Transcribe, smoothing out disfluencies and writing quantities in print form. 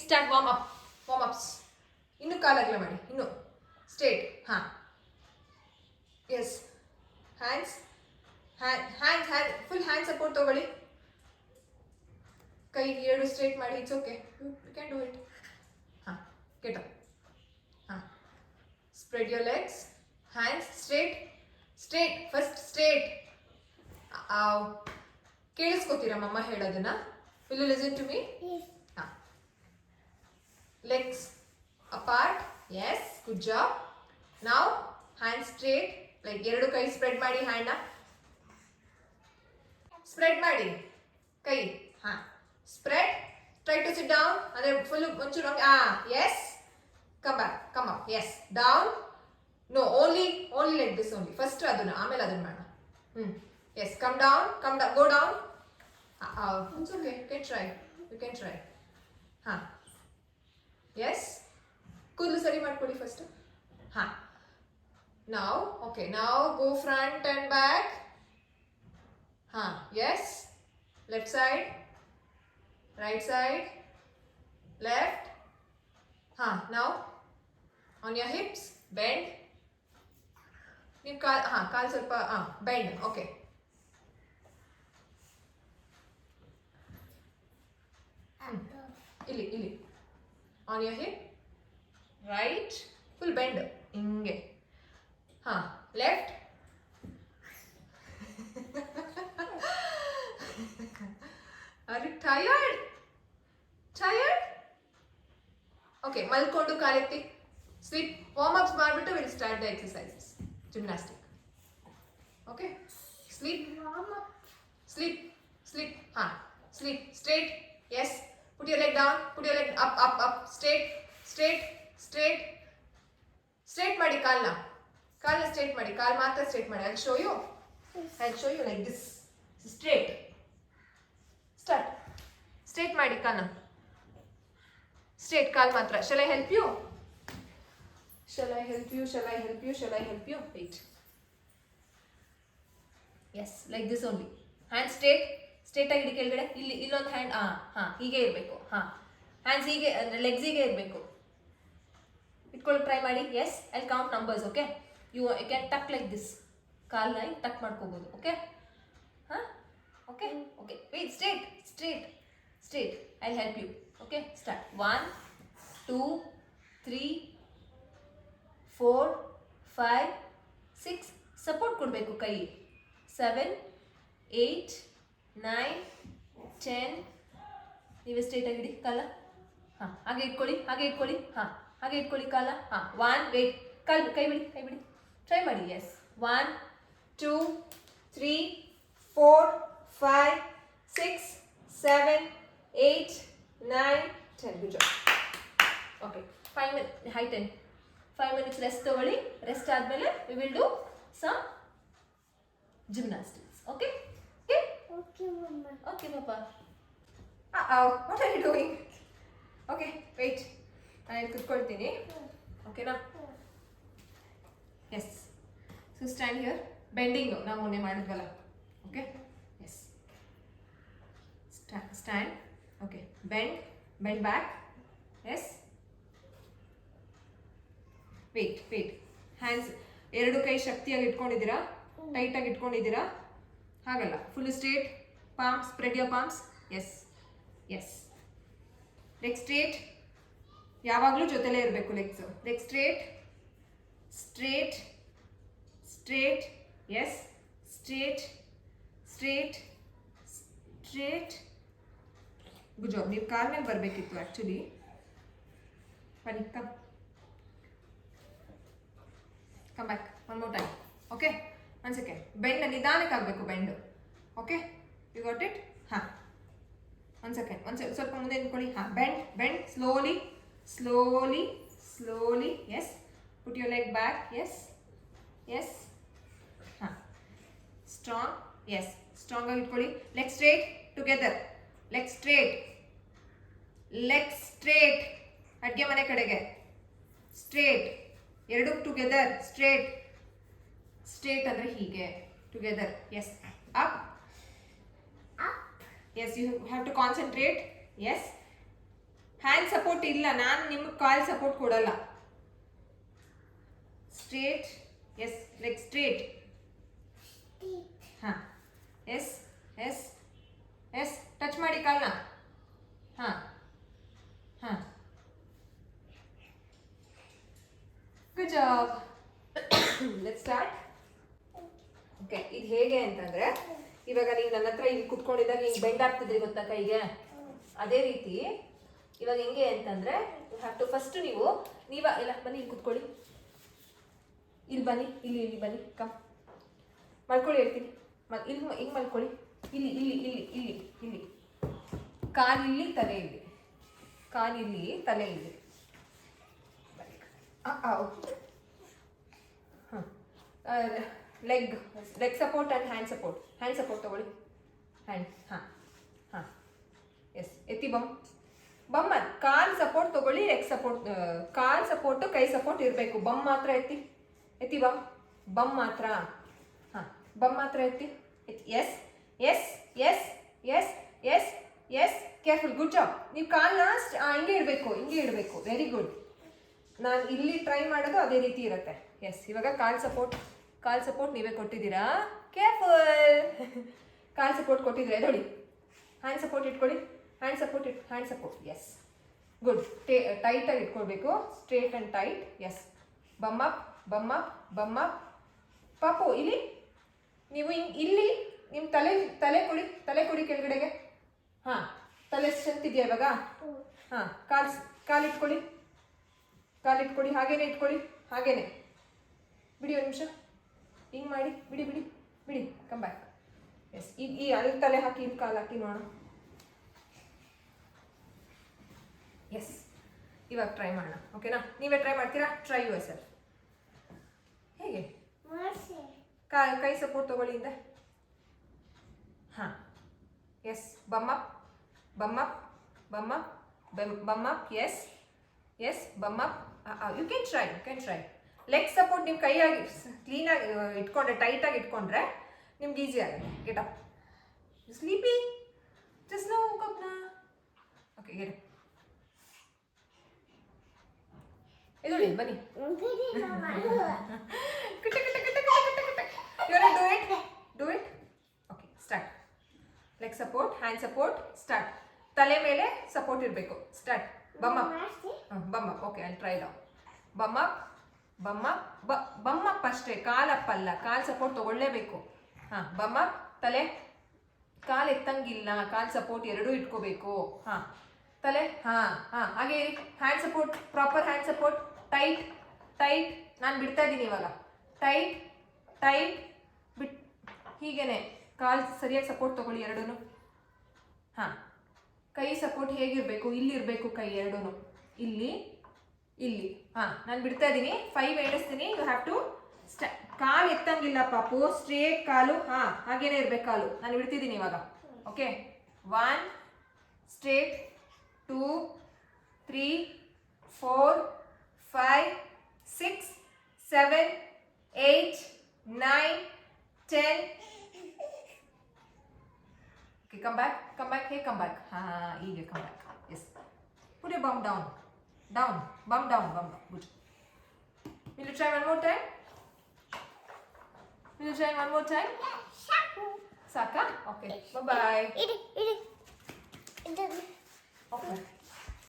Start warm ups. ಇನ್ನು ಕಾಲಾಗಲ ಮಾಡಿ, ಇನ್ನು ಸ್ಟ್ರೇಟ್. ಹಾಂ, yes. Hands full hand support ತಗೊಳ್ಳಿ. ಕೈ ಎರಡು ಸ್ಟ್ರೇಟ್ ಮಾಡಿ. It's okay, you can do it. ಹಾಂ, ಗೆಟ್ ಅಪ್. ಹಾಂ, spread your legs. Hands straight. First straight. ಕೇಳಿಸ್ಕೊತೀರಾ ಮಮ್ಮ ಹೇಳೋದನ್ನ? Will you listen to me? ಹಾಂ, legs apart. Yes, good job. Now hands straight, like ಎರಡು ಕೈ ಸ್ಪ್ರೆಡ್ ಮಾಡಿ. ಹ್ಯಾಂಡ್ ನ ಸ್ಪ್ರೆಡ್ ಮಾಡಿ, ಕೈ. ಹಾ, spread. Try to sit down. ಅಂದ್ರೆ ಫುಲ್ ಒಂಚೂರು. Yes. Come back, come up. Yes, down. No, only like this only. First ಅದನ್ನ, ಆಮೇಲೆ ಅದನ್ನ ಮಾಡೋಣ. Yes, come down, go down. It's okay, you can try. ಹಾ, ಎಸ್. ಕೂದಲು ಸರಿ ಮಾಡ್ಕೊಳ್ಳಿ ಫಸ್ಟ್. ಹಾಂ, ನಾವು ಓಕೆ. ನಾವು ಗೋ ಫ್ರಂಟ್ ಆ್ಯಂಡ್ ಬ್ಯಾಕ್. ಹಾಂ, yes. Left side, right side, left. ಹಾಂ, ನಾವು ಆನ್ ಯೋರ್ ಹಿಪ್ಸ್ ಬೆಂಡ್. ನೀವು ಕಾಲು ಸ್ವಲ್ಪ ಬೆಂಡ್. ಓಕೆ. ಇಲ್ಲಿ on your hip, right, full bend ಹಿಂಗೆ. ಹಾಂ, left. Are you tired? Okay, ಮಲ್ಕೊಂಡು ಕಾಲೆತ್ತಿ. ಸ್ಲೀಪ್. ವಾರ್ಮ್ ಅಪ್ಸ್ ಮಾಡಿಬಿಟ್ಟು will start the exercises. Gymnastic. Okay, sleep. ಹಾಂ, sleep. Straight. Yes. Put your leg down, put your leg up, straight ಮಾಡಿ. ಕಾಲ್ನ straight ಮಾಡಿ, ಕಾಲ್ ಮಾತ್ರ straight ಮಾಡಿ. I'll show you like this. Straight. Start. Straight ಮಾಡಿ ಕಾಲ್ನ. Straight, ಕಾಲ್ ಮಾತ್ರ. Shall I help you? Wait. Yes, like this only. Hand straight ಆಗಿ ಇಡಿ ಕೆಳಗಡೆ. ಇಲ್ಲೊಂದು hand. ಹೀಗೆ ಇರಬೇಕು. ಹ್ಯಾಂಡ್ಸ್ ಹೀಗೆ, ಲೆಗ್ಸ್ ಹೀಗೆ ಇರಬೇಕು. ಇಟ್ಕೊಳ್ಳಿ, ಟ್ರೈ ಮಾಡಿ. Yes, I count numbers. Okay, you can tuck like this. ಕಾಲ್ನ ಹಿಂಗೆ ಟಕ್ ಮಾಡ್ಕೋಬೋದು. Okay. Okay. Wait. Straight. I help you. Okay, start. 1 2 3 4 5 6. Support ಕೊಡಬೇಕು ಕೈ. 7 8 9 10. ನೀವೇ ಸ್ಟ್ರೇಟ್ ಆಗಿಡಿ ಕಾಲ. ಹಾಗೆ ಇಟ್ಕೊಳ್ಳಿ. ಹಾಗೆ ಇಟ್ಕೊಳ್ಳಿ ಕಾಲ. 1 ವೇಟ್. ಕೈ ಬಿಡಿ. ಟ್ರೈ ಮಾಡಿ. S. 1 2 3 4 5 6 7 8 9 10. Good job. Okay, 5 minutes rest ತಗೊಳ್ಳಿ. ರೆಸ್ಟ್ ಆದಮೇಲೆ we will do some gymnastics. Okay, Papa. What are you doing? Okay, wait. ನಾನು ಕುತ್ಕೊಳ್ತೀನಿ. ಓಕೆನಾ? Yes. So stand here. Bending ನಾವು ಮೊನ್ನೆ ಮಾಡಿದ್ವಲ್ಲ. Okay, yes. Stand. Okay, bend back. Yes. Wait. Hands ಎರಡು ಕೈ ಶಕ್ತಿಯಾಗಿ ಇಟ್ಕೊಂಡಿದ್ದೀರಾ? ಟೈಟಾಗಿ ಇಟ್ಕೊಂಡಿದ್ದೀರಾ? ಹಾಗಲ್ಲ, full straight. Palms, spread your palms. Yes. Leg straight. ಯಾವಾಗಲೂ ಜೊತೆಲೇ ಇರಬೇಕು legs. Leg straight. Yes. Straight. Good job. ನೀವು ಕಾಲ್ ಮೇಲೆ ಬರಬೇಕಿತ್ತು ಆ್ಯಕ್ಚುಲಿ. ಬನ್ನಿ, come back one more time. Okay, 1 second. Bend ನಿಧಾನಕ್ಕೆ ಆಗಬೇಕು. Bend. Okay, you got it? ಹಾಂ, 1 second. ಸ್ವಲ್ಪ ಮುಂದೆ ನಿಂತ್ಕೊಳ್ಳಿ. Bend. Slowly. Yes. Put your leg back. Yes. ಹಾಂ, ಸ್ಟ್ರಾಂಗ್. ಎಸ್, ಸ್ಟ್ರಾಂಗ್ ಆಗಿ ಇಟ್ಕೊಳ್ಳಿ. Leg straight together. Leg straight. ಅಡುಗೆ ಮನೆ ಕಡೆಗೆ. ಸ್ಟ್ರೇಟ್. ಎರಡು ಟುಗೆದರ್. ಸ್ಟ್ರೇಟ್ ಅಂದರೆ ಹೀಗೆ. Together. Yes. Up. Yes, you have to concentrate. Yes. Hand support ಇಲ್ಲ, ನಾನು ನಿಮ್ಗೆ ಕಾಲ್ ಸಪೋರ್ಟ್ ಕೊಡಲ್ಲ. Straight, yes, leg straight. ಹಾಂ, ಎಸ್ ಎಸ್ ಎಸ್, ಟಚ್ ಮಾಡಿ ಕಾಲ್ನ. ಹಾಂ ಹಾಂ, good job. Let's start. Okay, ಇದು ಹೇಗೆ ಅಂತಂದರೆ, ಇವಾಗ ನೀವು ನನ್ನ ಹತ್ರ ಇಲ್ಲಿ ಕುತ್ಕೊಂಡಿದ್ದಾಗ ಹಿಂಗೆ ಬೆಂಡ್ ಆಗ್ತಿದ್ರಿ ಗೊತ್ತಾ ಕೈಗೆ, ಅದೇ ರೀತಿ ಇವಾಗ ಹೆಂಗೆ ಅಂತಂದರೆ ಹ್ಯಾವ್ ಟು ಫಸ್ಟ್ ನೀವು ಎಲ್ಲ ಬನ್ನಿ, ಇಲ್ಲಿ ಕುತ್ಕೊಳ್ಳಿ, ಇಲ್ಲಿ ಬನ್ನಿ, ಇಲ್ಲಿ ಬನ್ನಿ, ಕಮ್ ಮಲ್ಕೊಳ್ಳಿ, ಹೇಳ್ತೀನಿ. ಇಲ್ಲಿ ಹಿಂಗೆ ಮಲ್ಕೊಳ್ಳಿ, ಇಲ್ಲಿ ಇಲ್ಲಿ ಇಲ್ಲಿ ಇಲ್ಲಿ ಇಲ್ಲಿ ಕಾಲಿಲ್ಲಿ ತಲೆ ಇಲ್ಲಿ, ಕಾಲಿಲ್ಲಿ ತಲೆ ಇಲ್ಲಿ. ಹಾಂ, leg support and hand support ತೊಗೊಳ್ಳಿ. ಹ್ಯಾಂಡ್, ಹಾಂ ಹಾಂ, ಎಸ್, ಎತ್ತಿ ಬಮ್ ಕಾಲ್ ಸಪೋರ್ಟ್ ತೊಗೊಳ್ಳಿ, ಲೆಗ್ ಸಪೋರ್ಟ್, ಕಾಲ್ ಸಪೋರ್ಟು ಕೈ ಸಪೋರ್ಟ್ ಇರಬೇಕು. ಬಮ್ ಮಾತ್ರ ಎತ್ತಿ ಬಮ್ ಮಾತ್ರ. ಹಾಂ, ಬಮ್ ಮಾತ್ರ ಎತ್ತಿ. Yes yes yes yes yes yes, careful, good job. ನೀವು ಕಾಲ್ನ ಹಿಂಗೆ ಇಡಬೇಕು, ವೆರಿ ಗುಡ್. ನಾನು ಇಲ್ಲಿ ಟ್ರೈ ಮಾಡೋದು ಅದೇ ರೀತಿ ಇರುತ್ತೆ. ಎಸ್, ಇವಾಗ ಕಾಲ್ ಸಪೋರ್ಟ್ ನೀವೇ ಕೊಟ್ಟಿದ್ದೀರಾ, ಕೇರ್ಫುಲ್. ಕಾಲ್ ಸಪೋರ್ಟ್ ಕೊಟ್ಟಿದ್ರೆ ನೋಡಿ, ಹ್ಯಾಂಡ್ ಸಪೋರ್ಟ್ ಇಟ್ಕೊಳ್ಳಿ, ಹ್ಯಾಂಡ್ ಸಪೋರ್ಟ್, ಎಸ್, ಗುಡ್. ಟೈಟಾಗಿ ಇಟ್ಕೊಳ್ಬೇಕು, straight and tight. Yes, bum up. ಪಾಪು ಇಲ್ಲಿ ನೀವು ಇಲ್ಲಿ ನಿಮ್ಮ ತಲೆ ಕೊಡಿ ಕೆಳಗಡೆಗೆ. ಹಾಂ, ತಲೆ ಸ್ಟ್ರೆಂತ್ ಇದೆಯಾ ಇವಾಗ? ಹಾಂ, ಕಾಲಿಟ್ಕೊಳ್ಳಿ, ಹಾಗೇನೆ ಇಟ್ಕೊಳ್ಳಿ, ಹಾಗೇನೆ ಬಿಡಿ, ಒಂದು ನಿಮಿಷ ಹಿಂಗೆ ಮಾಡಿ, ಬಿಡಿ, ಕಮ್ ಬ್ಯಾಕ್. ಎಸ್, ಈ ಅಲ್ಲಿ ತಲೆ ಹಾಕಿ, ಇಲ್ಲಿ ಕಾಲು ಹಾಕಿ ನೋಡೋಣ. ಎಸ್, ಇವಾಗ ಟ್ರೈ ಮಾಡೋಣ, ಓಕೆನಾ? ನೀವೇ ಟ್ರೈ ಮಾಡ್ತೀರಾ? Try yourself. ಹೇಗೆ ಕೈ ಸಪೋರ್ಟ್ ತೊಗೊಳ್ಳಿ ಹಿಂದೆ. ಹಾಂ, yes, bum up, yes, bum up. You can try. Leg support ನಿಮ್ಮ ಕೈಯಾಗಿ ಕ್ಲೀನಾಗಿ ಇಟ್ಕೊಂಡ್ರೆ, ಟೈಟಾಗಿ ಇಟ್ಕೊಂಡ್ರೆ ನಿಮ್ಗೆ ಈಸಿ ಆಗುತ್ತೆ. Get up, sleepy, just no ಕಪ್ ನಾ. Okay, get up. ಎದುಳಿ ಬನ್ನಿ. Do it. Okay, start. Leg support, hand support, start. ತಲೆ ಮೇಲೆ ಸಪೋರ್ಟ್ ಇರಬೇಕು. Start. Bum up. Okay, I try down. Bum up ಅಷ್ಟೇ, ಕಾಲಪ್ಪಲ್ಲ, ಕಾಲ್ ಸಪೋರ್ಟ್ ತಗೊಳ್ಳೇಬೇಕು. ಹಾಂ, ಬಮ್ ಅಪ್, ತಲೆ, ಕಾಲು ಎತ್ತಂಗಿಲ್ಲ, ಕಾಲ್ ಸಪೋರ್ಟ್ ಎರಡೂ ಇಟ್ಕೋಬೇಕು. ಹಾಂ, ತಲೆ, ಹಾಂ, ಹಾಗೆ hand support, proper hand support, tight. ನಾನು ಬಿಡ್ತಾ ಇದ್ದೀನಿ ಇವಾಗ. ಟೈಟ್ ಹೀಗೇನೆ ಕಾಲು ಸರಿಯಾಗಿ ಸಪೋರ್ಟ್ ತೊಗೊಳ್ಳಿ ಎರಡೂ. ಹಾಂ, ಕೈ ಸಪೋರ್ಟ್ ಹೇಗಿರಬೇಕು? ಇಲ್ಲಿರಬೇಕು ಕೈ ಎರಡೂ, ಇಲ್ಲಿ. ಹಾಂ, ನಾನು ಬಿಡ್ತಾ ಇದ್ದೀನಿ, 5 ಎಣಿಸ್ತೀನಿ. ಯು ಹ್ಯಾವ್ ಟು ಕಾಲು ಎತ್ತಂಗಿಲ್ಲ ಪಾಪು, ಸ್ಟ್ರೇಟ್ ಕಾಲು. ಹಾಂ, ಹಾಗೇನೆ ಇರಬೇಕು ಕಾಲು. ನಾನು ಬಿಡ್ತಿದ್ದೀನಿ ಇವಾಗ. Okay, 1 straight, 2 3 4 5 6 7 8 9 10. Okay, come back. Hey, come back. Eager, come back. Yes. Put your bum down. Bum down. Good. Will you try one more time? Saka? Okay. Bye-bye. Okay.